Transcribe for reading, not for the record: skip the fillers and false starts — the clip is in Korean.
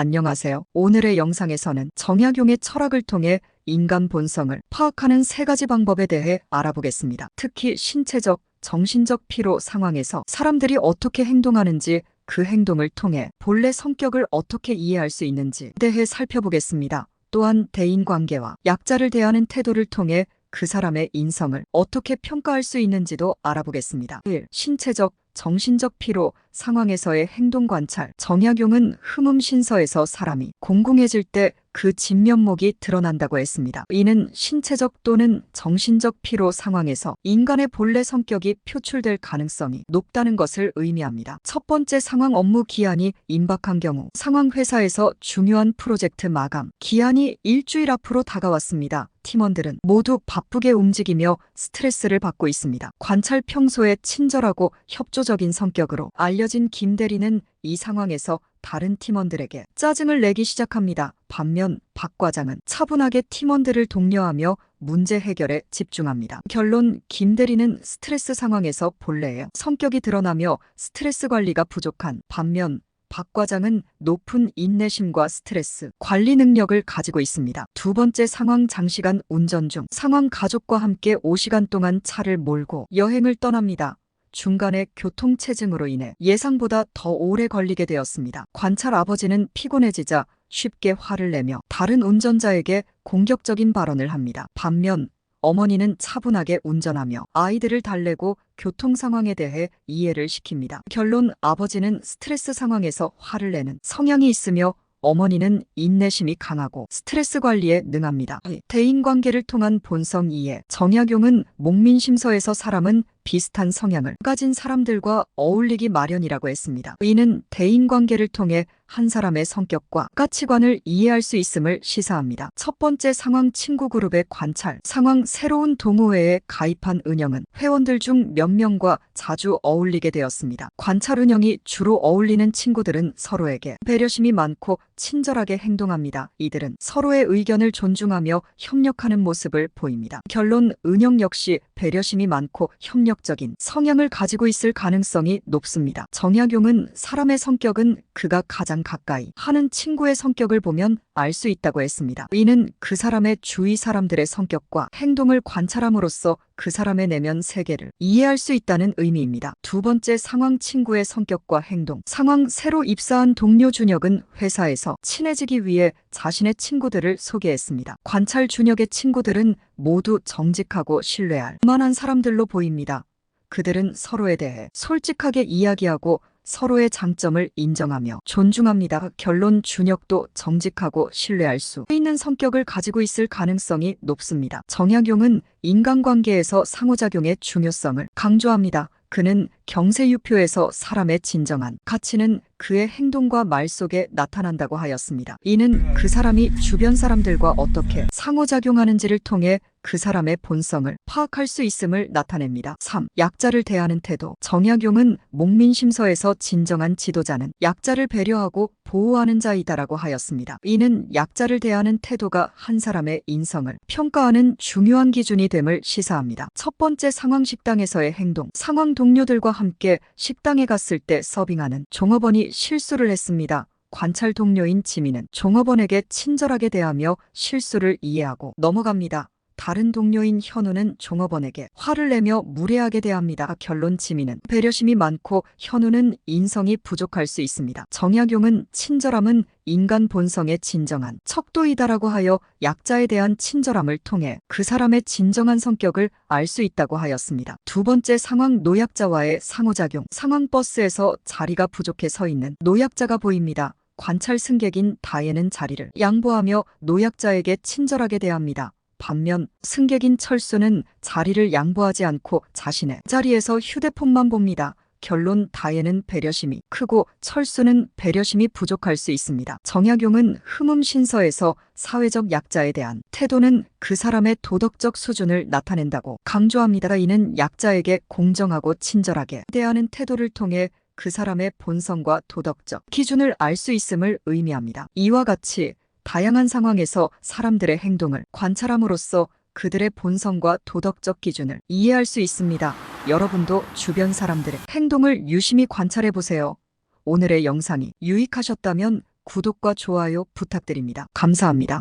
안녕하세요. 오늘의 영상에서는 정약용의 철학을 통해 인간 본성을 파악하는 3가지 방법에 대해 알아보겠습니다. 특히 신체적, 정신적 피로 상황에서 사람들이 어떻게 행동하는지, 그 행동을 통해 본래 성격을 어떻게 이해할 수 있는지 대해 살펴보겠습니다. 또한 대인관계와 약자를 대하는 태도를 통해 그 사람의 인성을 어떻게 평가할 수 있는지도 알아보겠습니다. 1. 신체적, 정신적 피로 상황에서의 행동 관찰. 정약용은 흠음신서에서 사람이 공공해질 때 그 진면목이 드러난다고 했습니다. 이는 신체적 또는 정신적 피로 상황에서 인간의 본래 성격이 표출될 가능성이 높다는 것을 의미합니다. 첫 번째 상황, 업무 기한이 임박한 경우 상황, 회사에서 중요한 프로젝트 마감 기한이 일주일 앞으로 다가왔습니다. 팀원들은 모두 바쁘게 움직이며 스트레스를 받고 있습니다. 관찰, 평소에 친절하고 협조적인 성격으로 알려진 김 대리는 이 상황에서 다른 팀원들에게 짜증을 내기 시작합니다. 반면 박 과장은 차분하게 팀원들을 독려하며 문제 해결에 집중합니다. 결론, 김 대리는 스트레스 상황에서 본래의 성격이 드러나며 스트레스 관리가 부족한 반면 박 과장은 높은 인내심과 스트레스 관리 능력을 가지고 있습니다. 두 번째 상황, 장시간 운전 중 상황, 가족과 함께 5시간 동안 차를 몰고 여행을 떠납니다. 중간에 교통체증으로 인해 예상보다 더 오래 걸리게 되었습니다. 관찰, 아버지는 피곤해지자 쉽게 화를 내며 다른 운전자에게 공격적인 발언을 합니다. 반면 어머니는 차분하게 운전하며 아이들을 달래고 교통 상황에 대해 이해를 시킵니다. 결론, 아버지는 스트레스 상황에서 화를 내는 성향이 있으며 어머니는 인내심이 강하고 스트레스 관리에 능합니다. 대인관계를 통한 본성 이해. 정약용은 목민심서에서 사람은 비슷한 성향을 가진 사람들과 어울리기 마련이라고 했습니다. 이는 대인관계를 통해 한 사람의 성격과 가치관을 이해할 수 있음을 시사합니다. 첫 번째 상황, 친구 그룹의 관찰. 상황, 새로운 동호회에 가입한 은영은 회원들 중 몇 명과 자주 어울리게 되었습니다. 관찰, 은영이 주로 어울리는 친구들은 서로에게 배려심이 많고 친절하게 행동합니다. 이들은 서로의 의견을 존중하며 협력하는 모습을 보입니다. 결론, 은영 역시 배려심이 많고 협력적인 성향을 가지고 있을 가능성이 높습니다. 정약용은 사람의 성격은 그가 가장 가까이 하는 친구의 성격을 보면 알 수 있다고 했습니다. 이는 그 사람의 주위 사람들의 성격과 행동을 관찰함으로써 그 사람의 내면 세계를 이해할 수 있다는 의미입니다. 두 번째 상황, 친구의 성격과 행동. 상황, 새로 입사한 동료 준혁은 회사에서 친해지기 위해 자신의 친구들을 소개했습니다. 관찰, 준혁의 친구들은 모두 정직하고 신뢰할 만한 사람들로 보입니다. 그들은 서로에 대해 솔직하게 이야기하고 서로의 장점을 인정하며 존중합니다. 결론, 준혁도 정직하고 신뢰할 수 있는 성격을 가지고 있을 가능성이 높습니다. 정약용은 인간관계에서 상호작용의 중요성을 강조합니다. 그는 경세유표에서 사람의 진정한 가치는 그의 행동과 말 속에 나타난다고 하였습니다. 이는 그 사람이 주변 사람들과 어떻게 상호작용하는지를 통해 그 사람의 본성을 파악할 수 있음을 나타냅니다. 3. 약자를 대하는 태도. 정약용은 목민심서에서 진정한 지도자는 약자를 배려하고 보호하는 자이다라고 하였습니다. 이는 약자를 대하는 태도가 한 사람의 인성을 평가하는 중요한 기준이 됨을 시사합니다. 첫 번째 상황, 식당에서의 행동. 상황, 동료들과 함께 식당에 갔을 때 서빙하는 종업원이 실수를 했습니다. 관찰, 동료인 지민은 종업원에게 친절하게 대하며 실수를 이해하고 넘어갑니다. 다른 동료인 현우는 종업원에게 화를 내며 무례하게 대합니다. 결론, 지민은 배려심이 많고 현우는 인성이 부족할 수 있습니다. 정약용은 친절함은 인간 본성의 진정한 척도이다라고 하여 약자에 대한 친절함을 통해 그 사람의 진정한 성격을 알 수 있다고 하였습니다. 두 번째 상황, 노약자와의 상호작용. 상황, 버스에서 자리가 부족해 서 있는 노약자가 보입니다. 관찰, 승객인 다혜는 자리를 양보하며 노약자에게 친절하게 대합니다. 반면 승객인 철수는 자리를 양보하지 않고 자신의 자리에서 휴대폰만 봅니다. 결론, 다혜는 배려심이 크고 철수는 배려심이 부족할 수 있습니다. 정약용은 흠음신서에서 사회적 약자에 대한 태도는 그 사람의 도덕적 수준을 나타낸다고 강조합니다. 이는 약자에게 공정하고 친절하게 대하는 태도를 통해 그 사람의 본성과 도덕적 기준을 알 수 있음을 의미합니다. 이와 같이 다양한 상황에서 사람들의 행동을 관찰함으로써 그들의 본성과 도덕적 기준을 이해할 수 있습니다. 여러분도 주변 사람들의 행동을 유심히 관찰해 보세요. 오늘의 영상이 유익하셨다면 구독과 좋아요 부탁드립니다. 감사합니다.